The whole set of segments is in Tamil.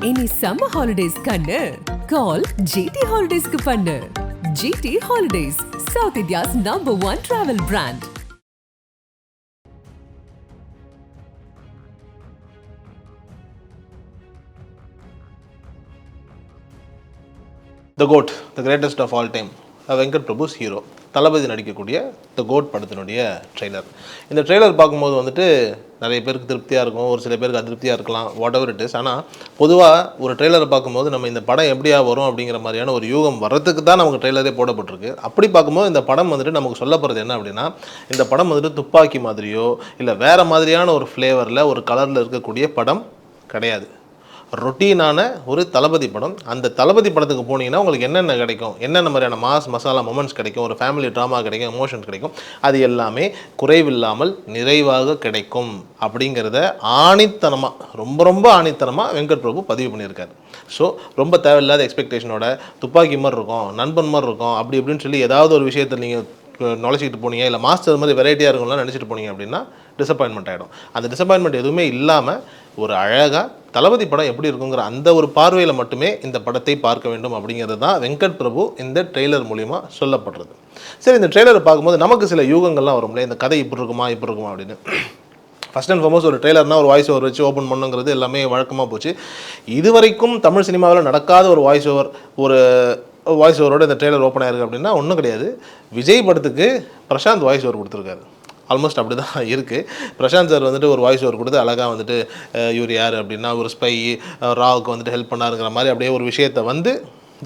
இனி summer holidays கண்ணு கால் GT Holidays க்கு பண்ணு. GT Holidays, South India's #1 travel brand. The GOAT, the greatest of all time, Venkat Prabhu's hero Thalapathy நடிக்கக்கூடிய த கோட் படத்தினுடைய ட்ரெய்லர். இந்த ட்ரெய்லர் பார்க்கும்போது வந்துட்டு நிறைய பேருக்கு திருப்தியாக இருக்கும், ஒரு சில பேருக்கு அதிருப்தியாக இருக்கலாம், வாட் எவர் இட் இஸ். ஆனால் பொதுவாக ஒரு ட்ரெய்லரை பார்க்கும்போது நம்ம இந்த படம் எப்படியா வரும் அப்படிங்கிற மாதிரியான ஒரு யூகம் வர்றதுக்கு தான் நமக்கு ட்ரெய்லரே போடப்பட்டிருக்கு. அப்படி பார்க்கும்போது இந்த படம் வந்துட்டு நமக்கு சொல்லப்படுறது என்ன அப்படின்னா, இந்த படம் வந்துட்டு துப்பாக்கி மாதிரியோ இல்லை வேறு மாதிரியான ஒரு ஃப்ளேவரில் ஒரு கலரில் இருக்கக்கூடிய படம் கிடையாது. ரொட்டீனான ஒரு தளபதி படம். அந்த தளபதி படத்துக்கு போனீங்கன்னா உங்களுக்கு என்னென்ன கிடைக்கும், என்னென்ன மாதிரியான மாஸ் மசாலா மொமெண்ட்ஸ் கிடைக்கும், ஒரு ஃபேமிலி ட்ராமா கிடைக்கும், எமோஷன்ஸ் கிடைக்கும், அது எல்லாமே குறைவில்லாமல் நிறைவாக கிடைக்கும் அப்படிங்கிறத ஆணித்தனமாக ரொம்ப ஆணித்தனமாக வெங்கட் பிரபு பதிவு பண்ணியிருக்காரு. ஸோ ரொம்ப தேவையில்லாத எக்ஸ்பெக்டேஷனோட துப்பாக்கி மாதிரி இருக்கும், நண்பன் மாதிரி இருக்கும், அப்படி இப்படின்னு சொல்லி ஏதாவது ஒரு விஷயத்தில் நீங்கள் நுழைச்சிக்கிட்டு போனீங்க, இல்லை மாஸ்டர் மாதிரி வெரைட்டியாக இருக்கும்லாம் நினச்சிட்டு போனீங்க அப்படின்னா டிசப்பாயின்மெண்ட் ஆகிடும். அந்த டிசப்பாயின்மெண்ட் எதுவுமே இல்லாமல் ஒரு அழகாக தளபதி படம் எப்படி இருக்குங்கிற அந்த ஒரு பார்வையில் மட்டுமே இந்த படத்தை பார்க்க வேண்டும் அப்படிங்கிறது தான் வெங்கட் பிரபு இந்த ட்ரெய்லர் மூலிமா சொல்லப்படுறது. சரி, இந்த ட்ரெய்லரை பார்க்கும்போது நமக்கு சில யூகங்கள்லாம் வரும்ல, இந்த கதை இப்படி இருக்குமா அப்படின்னு. ஃபஸ்ட் அண்ட் ஃபார்மோஸ்ட் ஒரு ட்ரெய்லர்னால் ஒரு வாய்ஸ் ஓவர் வச்சு ஓப்பன் பண்ணுங்கிறது எல்லாமே வழக்கமாக போச்சு. இதுவரைக்கும் தமிழ் சினிமாவில் நடக்காத ஒரு வாய்ஸ் ஓவரோட இந்த ட்ரெய்லர் ஓப்பன் ஆயிருக்கு அப்படின்னா ஒன்றும் கிடையாது. விஜய் படத்துக்கு பிரசாந்த் வாய்ஸ் ஓவர் கொடுத்துருக்காரு. ஆல்மோஸ்ட் அப்படி தான் இருக்குது. பிரசாந்த் சார் வந்துட்டு ஒரு வாய்ஸ் ஓவர் கொடுத்து அழகாக வந்துட்டு இவர் யார் அப்படின்னா ஒரு ஸ்பை, ராவுக்கு வந்துட்டு ஹெல்ப் பண்ணாருங்கிற மாதிரி அப்படியே ஒரு விஷயத்தை வந்து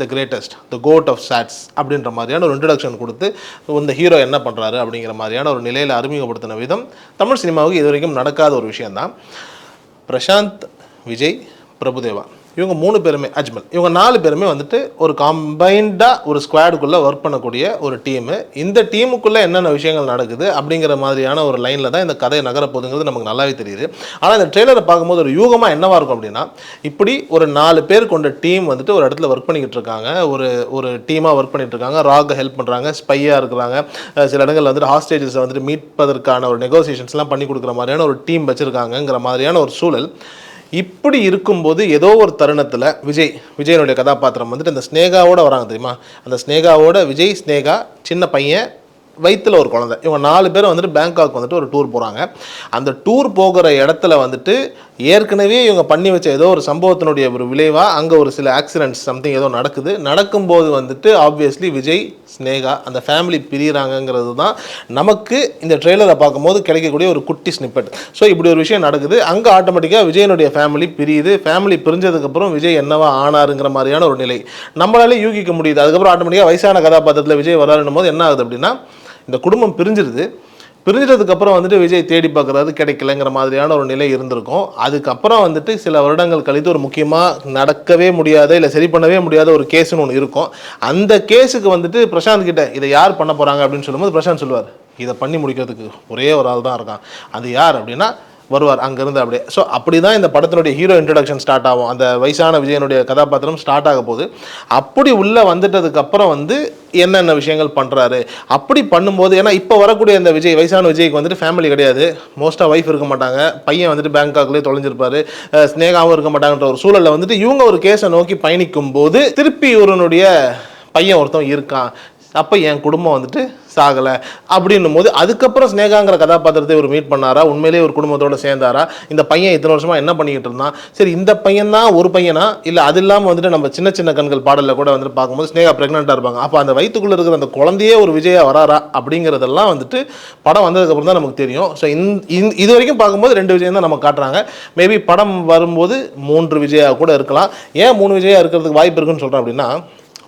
the greatest, the GOAT of shots அப்படின்ற மாதிரியான ஒரு இன்ட்ரடக்ஷன் கொடுத்து இந்த ஹீரோ என்ன பண்ணுறாரு அப்படிங்கிற மாதிரியான ஒரு நிலையில் அறிமுகப்படுத்தின விதம் தமிழ் சினிமாவுக்கு இது வரைக்கும் நடக்காத ஒரு விஷயந்தான். பிரசாந்த், விஜய், பிரபுதேவா இவங்க 3 பேருமே, அஜ்மல், இவங்க 4 பேருமே வந்துட்டு ஒரு காம்பைண்டாக ஒரு ஸ்குவாடுக்குள்ளே ஒர்க் பண்ணக்கூடிய ஒரு டீமு. இந்த டீமுக்குள்ளே என்னென்ன விஷயங்கள் நடக்குது அப்படிங்கிற மாதிரியான ஒரு லைனில் தான் இந்த கதை நகரப்போகுதுங்கிறது நமக்கு நல்லாவே தெரியுது. ஆனால் இந்த ட்ரெய்லரை பார்க்கும்போது ஒரு யூகமாக என்னவாக இருக்கும் அப்படின்னா, இப்படி ஒரு 4 பேர் கொண்ட டீம் வந்துட்டு ஒரு இடத்துல ஒர்க் பண்ணிக்கிட்டு இருக்காங்க, ஒரு டீமாக ஒர்க் பண்ணிகிட்டு இருக்காங்க, ராக ஹெல்ப் பண்ணுறாங்க, ஸ்பையாக இருக்கிறாங்க, சில இடங்களில் வந்துட்டு ஹாஸ்டேஜஸை வந்துட்டு மீட்பதற்கான ஒரு நெகோசியேஷன்ஸ்லாம் பண்ணி கொடுக்குற மாதிரியான ஒரு டீம் வச்சுருக்காங்கங்கிற மாதிரியான ஒரு சூழல். இப்படி இருக்கும்போது ஏதோ ஒரு தருணத்தில் விஜயனுடைய கதாபாத்திரம் வந்துட்டு அந்த ஸ்னேகாவோட வராங்க தெரியுமா, அந்த ஸ்னேகாவோட விஜய், ஸ்னேகா, சின்ன பையன், வயிற்றில் ஒரு குழந்தை, இவங்க 4 பேர் வந்துட்டு பேங்காக் வந்துட்டு ஒரு டூர் போகிறாங்க. அந்த டூர் போகிற இடத்துல வந்துட்டு ஏற்கனவே இவங்க பண்ணி வச்ச ஏதோ ஒரு சம்பவத்தினுடைய ஒரு விளைவாக அங்கே ஒரு சில ஆக்சிடென்ட்ஸ் சம்திங் ஏதோ நடக்கும்போது வந்துட்டு ஆப்வியஸ்லி விஜய், ஸ்னேகா அந்த ஃபேமிலி பிரிகிறாங்கங்கிறது தான் நமக்கு இந்த ட்ரெய்லரை பார்க்கும்போது கிடைக்கக்கூடிய ஒரு குட்டி ஸ்னிப்பெட். ஸோ இப்படி ஒரு விஷயம் நடக்குது. அங்கே ஆட்டோமேட்டிக்காக விஜயனுடைய ஃபேமிலி பிரியுது. ஃபேமிலி பிரிஞ்சதுக்கப்புறம் விஜய் என்னவா ஆனாருங்கிற மாதிரியான ஒரு நிலை நம்மளாலே யூகிக்க முடியுது. அதுக்கப்புறம் ஆட்டோமேட்டிக்காக வயசான கதாபாத்திரத்தில் விஜய் வராருன்னும் போது என்ன ஆகுது அப்படின்னா, இந்த குடும்பம் பிரிஞ்சதுக்கப்புறம் வந்துட்டு விஜய் தேடி பார்க்குறது கிடைக்கலங்கிற மாதிரியான ஒரு நிலை இருந்திருக்கும். அதுக்கப்புறம் வந்துட்டு சில வருடங்கள் கழித்து ஒரு முக்கியமாக நடக்கவே முடியாத இல்லை சரி பண்ணவே முடியாத ஒரு கேஸுன்னு ஒன்று இருக்கும். அந்த கேஸுக்கு வந்துட்டு பிரசாந்த் கிட்ட இதை யார் பண்ண போகிறாங்க அப்படின்னு சொல்லும்போது பிரசாந்த் சொல்லுவார், இதை பண்ணி முடிக்கிறதுக்கு ஒரே ஒரு ஆள் தான் இருக்கான், அது யார் அப்படின்னா வருவார் அங்கேருந்து அப்படியே. ஸோ அப்படி தான் இந்த படத்தினுடைய ஹீரோ இன்ட்ரடக்ஷன் ஸ்டார்ட் ஆகும். அந்த வயசான விஜயனுடைய கதாபாத்திரம் ஸ்டார்ட் ஆக போகுது. அப்படி உள்ளே வந்துட்டதுக்கப்புறம் வந்து என்னென்ன விஷயங்கள் பண்ணுறாரு அப்படி பண்ணும்போது, ஏன்னா இப்போ வரக்கூடிய அந்த வயசான விஜய்க்கு வந்துட்டு ஃபேமிலி கிடையாது, மோஸ்ட்டாக ஒய்ஃப் இருக்க மாட்டாங்க, பையன் வந்துட்டு பேங்காக்லேயே தொலைஞ்சிருப்பார், ஸ்னேகாவும் இருக்க மாட்டாங்கன்ற ஒரு சூழலில் வந்துட்டு இவங்க ஒரு கேஸை நோக்கி பயணிக்கும் போது திருப்பி இவருடைய பையன் ஒருத்தன் இருக்கான், அப்போ என் குடும்பம் வந்துட்டு சாகலை அப்படின்னும் போது அதுக்கப்புறம் ஸ்னேகாங்கிற கதாபாத்திரத்தை இவர் மீட் பண்ணாரா, உண்மையிலேயே ஒரு குடும்பத்தோடு சேர்ந்தாரா, இந்த பையன் இத்தனை வருஷமாக என்ன பண்ணிக்கிட்டு இருந்தான், சரி இந்த பையன் தான் ஒரு பையனா இல்லை அது இல்லாமல் வந்துட்டு நம்ம சின்ன சின்ன கண்கள் பாடலில் கூட வந்துட்டு பார்க்கும்போது ஸ்னேகா ப்ரெக்னெண்ட்டாக இருப்பாங்க, அப்போ அந்த வயிற்றுக்குள்ளே இருக்கிற அந்த குழந்தையே ஒரு விஜயா வராரா அப்படிங்கிறதெல்லாம் வந்துட்டு படம் வந்ததுக்கப்புறம் தான் நமக்கு தெரியும். ஸோ இது வரைக்கும் பார்க்கும்போது 2 விஜயம் தான் நம்ம காட்டுறாங்க. மேபி படம் வரும்போது 3 விஜயா கூட இருக்கலாம். ஏன் 3 விஜயா இருக்கிறதுக்கு வாய்ப்பு இருக்குன்னு சொல்கிறேன் அப்படின்னா,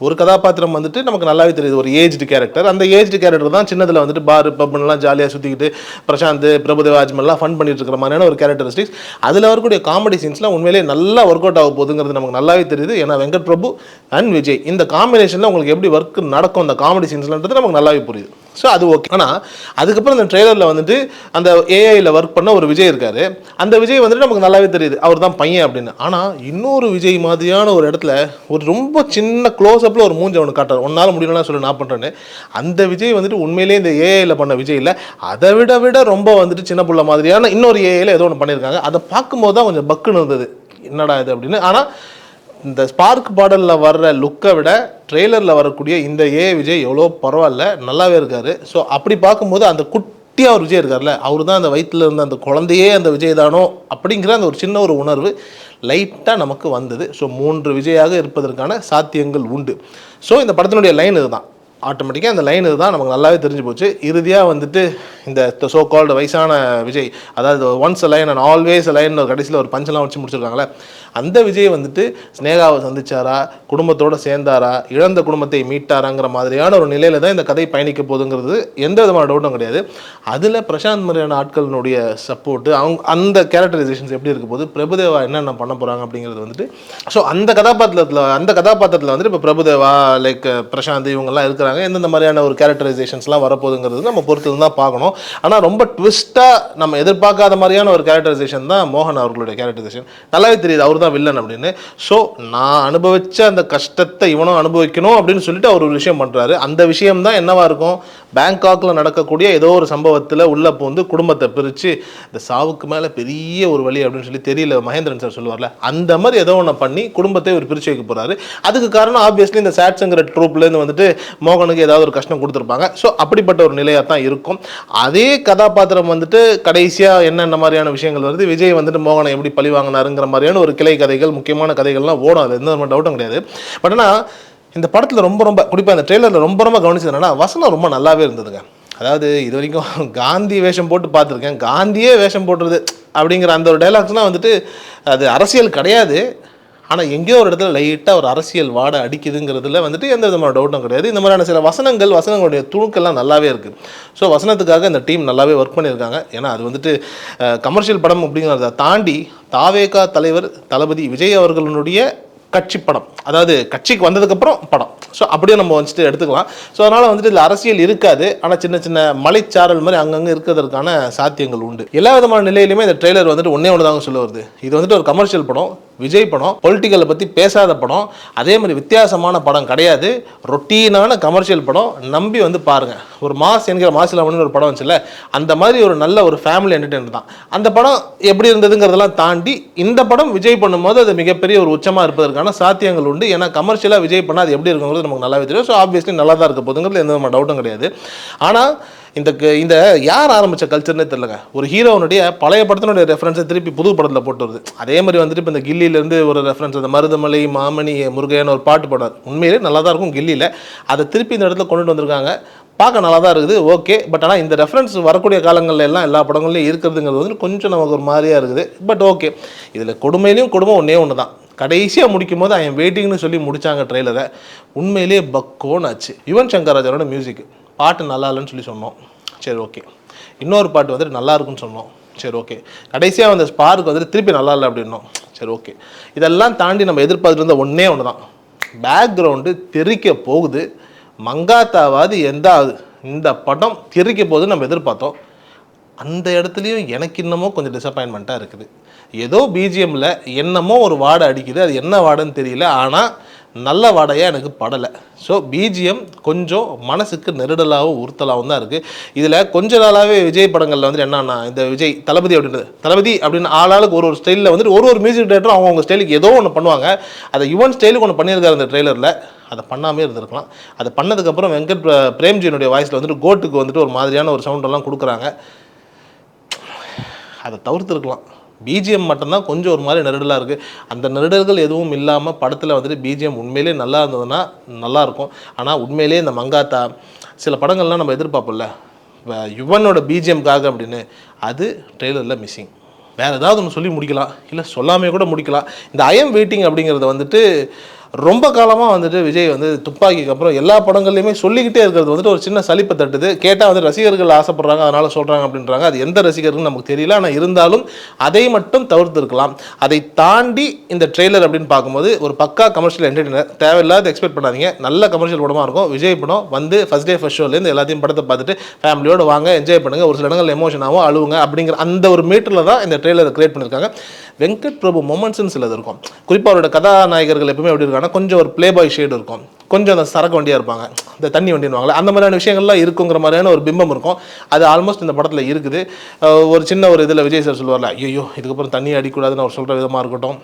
ஒரு கதாபாத்திரம் வந்துட்டு நமக்கு நல்லாவே தெரியுது, ஒரு ஏஜ்டு கேரக்டர். அந்த ஏஜ்டு கேரக்டர் தான் சின்னதில் வந்துட்டு பார் பப்லாம் ஜாலியாக சுற்றிக்கிட்டு பிரசாந்த், பிரபுதேவா, அஜ்மல்லாம் ஃபன் பண்ணிட்டு இருக்கிற மாதிரியான ஒரு கேரக்டரிஸ்டிக்ஸ். அதில் வரக்கூடிய காமெடி சீன்ஸ்லாம் உண்மையிலேயே நல்லா ஒர்க் அவுட் ஆக போகுதுங்கிறது நமக்கு நல்லாவே தெரியுது. ஏன்னா வெங்கட் பிரபு அண்ட் விஜய் இந்த காம்பினேஷனில் உங்களுக்கு எப்படி ஒர்க் நடக்கும் அந்த காமெடி சீன்ஸ்லன்றது நமக்கு நல்லாவே புரியுது. ஸோ அது ஓகே. ஆனால் அதுக்கப்புறம் இந்த ட்ரெய்லரில் வந்துட்டு அந்த ஏஐயில் ஒர்க் பண்ண ஒரு விஜய் இருக்கார். அந்த விஜய் வந்துட்டு நமக்கு நல்லாவே தெரியுது அவர் தான் பையன் அப்படின்னு. ஆனால் இன்னொரு விஜய் மாதிரியான ஒரு இடத்துல ஒரு ரொம்ப சின்ன க்ளோஸ்அப்பில் ஒரு மூஞ்சை ஒன்று காட்டுறாரு, ஒன்றால் முடியலன்னா சொல்லி நான் பண்ணுறேன்னு. அந்த விஜய் வந்துட்டு உண்மையிலேயே இந்த ஏஐயில் பண்ண விஜய் இல்லை, அதை விட ரொம்ப வந்துட்டு சின்ன பிள்ளை மாதிரியான இன்னொரு ஏஐயில் ஏதோ ஒன்று பண்ணியிருக்காங்க. அதை பார்க்கும்போது தான் கொஞ்சம் பக்குன்னு இருந்தது, என்னடா இது அப்படின்னு. ஆனால் இந்த ஸ்பார்க் பாடலில் வர்ற லுக்கை விட ட்ரெய்லரில் வரக்கூடிய இந்த விஜய் எவ்வளோ பரவாயில்ல, நல்லாவே இருக்கார். ஸோ அப்படி பார்க்கும்போது அந்த குட்டியாக ஒரு விஜய் இருக்கார்ல, அவர் தான் அந்த வயிற்றில் இருந்த அந்த குழந்தையே அந்த விஜய் தானோ அப்படிங்கிற அந்த ஒரு சின்ன ஒரு உணர்வு லைட்டாக நமக்கு வந்தது. ஸோ 3 விஜயாக இருப்பதற்கான சாத்தியங்கள் உண்டு. ஸோ இந்த படத்தினுடைய லைன் இதுதான். ஆட்டோமேட்டிக்காக அந்த லைன் இதுதான் நமக்கு நல்லாவே தெரிஞ்சு போச்சு. இறுதியாக வந்துட்டு இந்த சோ கால்டு வயசான விஜய், அதாவது once a line and always a line கடைசியில் ஒரு பஞ்செல்லாம் வச்சு முடிச்சிருக்காங்களே, அந்த விஜய் வந்துட்டு ஸ்னேகாவை சந்திச்சாரா, குடும்பத்தோடு சேர்ந்தாரா, இழந்த குடும்பத்தை மீட்டாராங்கிற மாதிரியான ஒரு நிலையில் தான் இந்த கதை பயணிக்க போகுதுங்கிறது எந்த விதமான டவுட்டும் கிடையாது. அதில் பிரசாந்த் மாதிரியான ஆட்களினுடைய சப்போர்ட்டு, அவங்க அந்த கேரக்டரைசேஷன்ஸ் எப்படி இருக்க போது, பிரபுதேவா என்னென்ன பண்ண போகிறாங்க அப்படிங்கிறது வந்துட்டு, ஸோ அந்த கதாபாத்திரத்தில் வந்துட்டு இப்போ பிரபுதேவா லைக் பிரசாந்த் இவங்கெல்லாம் இருக்கிறாங்க. எந்தெந்த மாதிரியான ஒரு கேரக்டரைசேஷன்ஸ்லாம் வரப்போகுதுங்கிறது நம்ம பொறுத்து தான் பார்க்கணும். ஆனால் ரொம்ப ட்விஸ்ட்டாக நம்ம எதிர்பார்க்காத மாதிரியான ஒரு கேரக்டரைசேஷன் தான் மோகன் அவர்களுடைய கேரக்டரைசேஷன். நல்லாவே தெரியுது அவர் தான் வில்லன் அப்படின்னு. ஸோ நான் அனுபவிச்ச அந்த கஷ்டத்தை இவனும் அனுபவிக்கணும் அப்படின்னு சொல்லிட்டு அவர் ஒரு விஷயம் பண்ணுறாரு. அந்த விஷயம் தான் என்னவா இருக்கும், பேங்காக்கில் நடக்கக்கூடிய ஏதோ ஒரு சம்பவத்தில் உள்ள போந்து குடும்பத்தை பிரித்து இந்த சாவுக்கு மேலே பெரிய ஒரு வழி அப்படின்னு சொல்லி தெரியல மகேந்திரன் சார் சொல்லுவார்ல, அந்த மாதிரி ஏதோ ஒன்று பண்ணி குடும்பத்தை ஒரு பிரித்து வைக்க போகிறாரு. அதுக்கு காரணம் ஆப்வியஸ்லி இந்த சாட்ஸுங்கிற ட்ரூப்லேருந்து வந்துட்டு மோகனுக்கு ஏதாவது ஒரு கஷ்டம் கொடுத்துருப்பாங்க. ஸோ அப்படிப்பட்ட ஒரு நிலையாக தான் இருக்கும். அதே கதாபாத்திரம் வந்துட்டு கடைசியாக என்னென்ன மாதிரியான விஷயங்கள் வருது, விஜய் வந்துட்டு மோகனை எப்படி பழி வாங்கினாருங்கிற மாதிரியான ஒரு கிளை கதைகள், முக்கியமான கதைகள்லாம் ஓடும். அது எந்த ஒரு டவுட்டும் கிடையாது. பட் ஆனால் இந்த படத்தில் ரொம்ப குறிப்பாக இந்த ட்ரெய்லரில் ரொம்ப கவனிச்சது என்னன்னா, வசனம் ரொம்ப நல்லாவே இருந்ததுங்க. அதாவது இது வரைக்கும் காந்தி வேஷம் போட்டு பார்த்துருக்கேன், காந்தியே வேஷம் போட்டுருது அப்படிங்கிற அந்த ஒரு டைலாக்ஸ்லாம் வந்துட்டு அது அரசியல் கிடையாது. ஆனால் எங்கேயோ ஒரு இடத்துல லைட்டாக ஒரு அரசியல் வாடை அடிக்குதுங்கிறதுல வந்துட்டு எந்த விதமான டவுட்டும் கிடையாது. இந்த மாதிரியான சில வசனங்களுடைய துணுக்கெல்லாம் நல்லாவே இருக்குது. ஸோ வசனத்துக்காக இந்த டீம் நல்லாவே ஒர்க் பண்ணியிருக்காங்க. ஏன்னா அது வந்துட்டு கமர்ஷியல் படம் அப்படிங்கிறத தாண்டி தாவேகா தலைவர் தளபதி விஜய் அவர்களுடைய கட்சி படம், அதாவது கட்சிக்கு வந்ததுக்கப்புறம் படம். ஸோ அப்படியே நம்ம வந்துட்டு எடுத்துக்கலாம். ஸோ அதனால் வந்துட்டு இதில் அரசியல் இருக்காது. ஆனால் சின்ன சின்ன மலைச்சாரல் மாதிரி அங்கங்கே இருக்கிறதுக்கான சாத்தியங்கள் உண்டு. எல்லா விதமான நிலையிலுமே இந்த ட்ரெய்லர் வந்துட்டு ஒன்றே தாங்க சொல்ல வருது, இது வந்துட்டு ஒரு கமர்ஷியல் படம், விஜய் படம், பொலிட்டிக்கலை பற்றி பேசாத படம், அதே மாதிரி வித்தியாசமான படம் கிடையாது, ரொட்டீனான கமர்ஷியல் படம். நம்பி வந்து பாருங்கள். ஒரு மாஸ் என்கிற மாசிலாமணின்னு ஒரு படம் வச்சுல, அந்த மாதிரி ஒரு நல்ல ஒரு ஃபேமிலி என்டர்டெயின்மெண்ட் தான். அந்த படம் எப்படி இருந்ததுங்கிறதெல்லாம் தாண்டி இந்த படம் விஜய் பண்ணும்போது அது மிகப்பெரிய ஒரு உச்சமாக இருப்பதற்கான சாத்தியங்கள் உண்டு. ஏன்னா கமர்ஷியலாக விஜய் பண்ணால் அது எப்படி இருக்குங்கிறது நமக்கு நல்லாவே தெரியும். ஸோ ஆப்வியஸ்லி நல்லா தான் இருக்க போதுங்கிறது எந்த விதமான டவுட்டும் கிடையாது. ஆனால் இந்த யார் ஆரம்பித்த கல்ச்சர்னே தெரியலங்க. ஒரு ஹீரோனுடைய பழைய படத்தினுடைய ரெஃபரன்ஸை திருப்பி புது படத்தில் போட்டு வருது. அதே மாதிரி வந்துட்டு இப்போ இந்த கில்லியிலேருந்து ஒரு ரெஃபரன்ஸ், அந்த மருதமலை மாமணி முருகையான ஒரு பாட்டு பாடுவார், உண்மையிலே நல்லா தான் இருக்கும் கில்லியில். அதை திருப்பி இந்த இடத்துல கொண்டுட்டு வந்திருக்காங்க. பார்க்க நல்லா தான் இருக்குது, ஓகே. பட் ஆனால் இந்த ரெஃபரன்ஸ் வரக்கூடிய காலங்களில் எல்லாம் எல்லா படங்கள்லையும் இருக்கிறதுங்கிறது வந்து கொஞ்சம் நமக்கு ஒரு மாதிரியாக இருக்குது. பட் ஓகே, இதில் கொடுமையிலையும் கொடுமை ஒன்று தான். கடைசியாக முடிக்கும் போது ஐ எம் வெயிட்டிங்னு சொல்லி முடித்தாங்க ட்ரெய்லரை. உண்மையிலேயே பக்கோன்னு ஆச்சு. யுவன் சங்கர் ராஜாவோட மியூசிக், பாட்டு நல்லா இல்லைன்னு சொல்லி சொன்னோம், சரி ஓகே. இன்னொரு பாட்டு வந்துட்டு நல்லா இருக்குன்னு சொன்னோம், சரி ஓகே. கடைசியாக வந்து ஸ்பார்க் வந்துட்டு திருப்பி நல்லா இல்லை அப்படின்னோம், சரி ஓகே. இதெல்லாம் தாண்டி நம்ம எதிர்பார்த்துட்டு இருந்த ஒன்று தான், பேக்ரவுண்டு தெரிக்க போகுது. மங்காத்தாவாது இந்த படம் தெரிக்க போகுதுன்னு நம்ம எதிர்பார்த்தோம். அந்த இடத்துலையும் எனக்கு இன்னமும் கொஞ்சம் டிசப்பாயின்மெண்ட்டாக இருக்குது. ஏதோ பிஜிஎம்மில் என்னமோ ஒரு வாடை அடிக்குது, அது என்ன வாடைன்னு தெரியல, ஆனால் நல்ல வாடையாக எனக்கு படலை. ஸோ பிஜிஎம் கொஞ்சம் மனசுக்கு நெருடலாகவும் உறுத்தலாகவும் தான் இருக்குது. இதில் கொஞ்ச நாளாகவே விஜய் படங்களில் வந்துட்டு என்னன்னா, இந்த விஜய் தளபதி அப்படின்னு ஆளாளுக்கு ஒரு ஸ்டைலில் வந்துட்டு ஒரு மியூசிக் டேரக்டரும் அவங்க ஸ்டைலுக்கு ஏதோ ஒன்று பண்ணுவாங்க. அதை யுவன் ஸ்டைலுக்கு ஒன்று பண்ணியிருக்காரு இந்த ட்ரெய்லரில். அதை பண்ணாமே இருந்திருக்கலாம். அதை பண்ணதுக்கப்புறம் வெங்கட் பிரேம்ஜியினுடைய வாய்ஸில் வந்துட்டு கோட்டுக்கு வந்துட்டு ஒரு மாதிரியான ஒரு சவுண்டெல்லாம் கொடுக்குறாங்க. அதை தவிர்த்துருக்கலாம். பிஜிஎம் மட்டும்தான் கொஞ்சம் ஒரு மாதிரி நெருடலாக இருக்குது. அந்த நெருடல்கள் எதுவும் இல்லாமல் படத்தில் வந்துட்டு பிஜிஎம் உண்மையிலே நல்லா இருந்ததுன்னா நல்லாயிருக்கும். ஆனால் உண்மையிலே இந்த மங்காத்தா சில படங்கள்லாம் நம்ம எதிர்பார்ப்போம்ல யுவனோட பிஜிஎம்காக அப்படின்னு, அது ட்ரெய்லரில் மிஸ்ஸிங். வேறு ஏதாவது ஒன்று சொல்லி முடிக்கலாம், இல்லை சொல்லாமே கூட முடிக்கலாம். இந்த ஐ எம் வெயிட்டிங் அப்படிங்கிறத வந்துட்டு ரொம்ப காலமாக வந்துட்டு விஜய் வந்து துப்பாக்கிக்கு அப்புறம் எல்லா படங்கள்லையுமே சொல்லிக்கிட்டே இருக்கிறது வந்துட்டு ஒரு சின்ன சலிப்பை தட்டுது. கேட்டால் வந்து ரசிகர்கள் ஆசைப்படுறாங்க, அதனால் சொல்கிறாங்க அப்படின்றாங்க. அது எந்த ரசிகர்களும் நமக்கு தெரியல. ஆனால் இருந்தாலும் அதை மட்டும் தவிர்த்து இருக்கலாம். அதை தாண்டி இந்த ட்ரெய்லர் அப்படின்னு பார்க்கும்போது ஒரு பக்கா கமர்ஷியல் என்டர்டெய்னர், தேவையில்லாத எக்ஸ்பெக்ட் பண்ணாதீங்க. நல்ல கமர்ஷியல் படமாக இருக்கும். விஜய் படம் வந்து ஃபஸ்ட் டே ஃபஸ்ட் ஷோலேருந்து எல்லாத்தையும் படத்தை பார்த்துட்டு ஃபேமிலியோடு வாங்க, என்ஜாய் பண்ணுங்கள். ஒரு சில இடங்கள் எமோஷனாகவும் அழுவுங்க அப்படிங்கிற அந்த ஒரு மீட்டரில் தான் இந்த ட்ரெய்லரை கிரியேட் பண்ணியிருக்காங்க. வெங்கட் பிரபு மொமெண்ட்ஸ்னு சிலது இருக்கும். குறிப்பாக அவரோட கதாநாயகர்கள் எப்பவுமே எப்படி இருக்காங்கன்னா, கொஞ்சம் ஒரு பிளே பாய் ஷேடு இருக்கும், கொஞ்சம் அந்த சரக்கு வண்டியாக இருப்பாங்க, இந்த தண்ணி வண்டின்னுவாங்களே, அந்த மாதிரியான விஷயங்கள்லாம் இருக்குங்கிற மாதிரியான ஒரு பிம்பம் இருக்கும். அது ஆல்மோஸ்ட் இந்த படத்தில் இருக்குது. ஒரு சின்ன ஒரு இதில் விஜய் சார் சொல்லுவார்ல, ஐயோ இதுக்கப்புறம் தண்ணி அடிக்கூடாதுன்னு அவர் சொல்கிற விதமாக இருக்கட்டும்,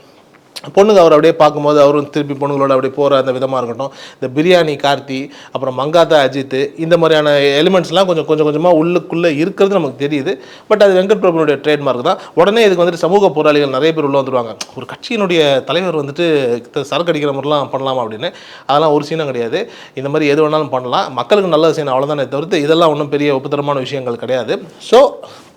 பொண்ணுங்க அவர் அப்படியே பார்க்கும்போது அவரும் திருப்பி பொண்ணுங்களோட அப்படியே போகிற அந்த விதமாக இருக்கட்டும், இந்த பிரியாணி கார்த்தி, அப்புறம் மங்காத்தா அஜித், இந்த மாதிரியான எலிமெண்ட்ஸ்லாம் கொஞ்சம் கொஞ்சமாக உள்ளுக்குள்ளே இருக்கிறது நமக்கு தெரியுது. பட் அது வெங்கட் பிரபுனுடைய ட்ரேட்மார்க் தான். உடனே இதுக்கு வந்துட்டு சமூக போராளிகள் நிறைய பேர் உள்ளே வந்துடுவாங்க. ஒரு கட்சியினுடைய தலைவர் வந்துட்டு சரக்கு அடிக்கிற மாதிரிலாம் பண்ணலாமா அப்படின்னு. அதெல்லாம் ஒரு சீனம் கிடையாது. இந்த மாதிரி எது வேணாலும் பண்ணலாம், மக்களுக்கு நல்லது செய்யணும், அவ்வளோதானே தவிர்த்து இதெல்லாம் ஒன்றும் பெரிய உபத்திரமான விஷயங்கள் கிடையாது. ஸோ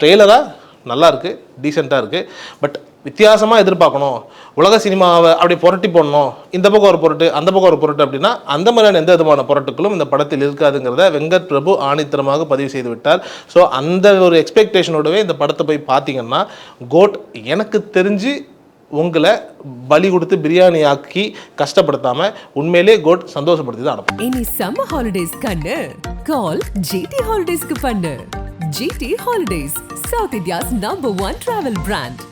ட்ரெய்லராக நல்லா இருக்குது, டீசெண்டாக இருக்குது. பட் வித்தியாசமாக எதிர்பார்க்கணும், உலக சினிமாவை அப்படி புரட்டி போடணும், இந்த பக்கம் ஒரு பொருட்டு அந்த பக்கம் ஒரு பொருட்டு அப்படின்னா அந்த மாதிரியான எந்த விதமான பொருட்டுகளும் இந்த படத்தில் இருக்காதுங்கிறத வெங்கட் பிரபு ஆணித்தரமாக பதிவு செய்து விட்டார். ஸோ அந்த ஒரு எக்ஸ்பெக்டேஷனோடவே இந்த படத்தை போய் பார்த்தீங்கன்னா, கோட் எனக்கு தெரிஞ்சு உங்களை பலி கொடுத்து பிரியாணி ஆக்கி கஷ்டப்படுத்தாம உண்மையிலே கோட் சந்தோஷப்படுத்தி தான் அனுப்பும். இனி சம்மர் ஹாலிடேஸ் கண்ணு கால் ஜிடி ஹாலிடேஸ்க்கு பண்ணு. GT Holidays, south India's number 1 travel brand.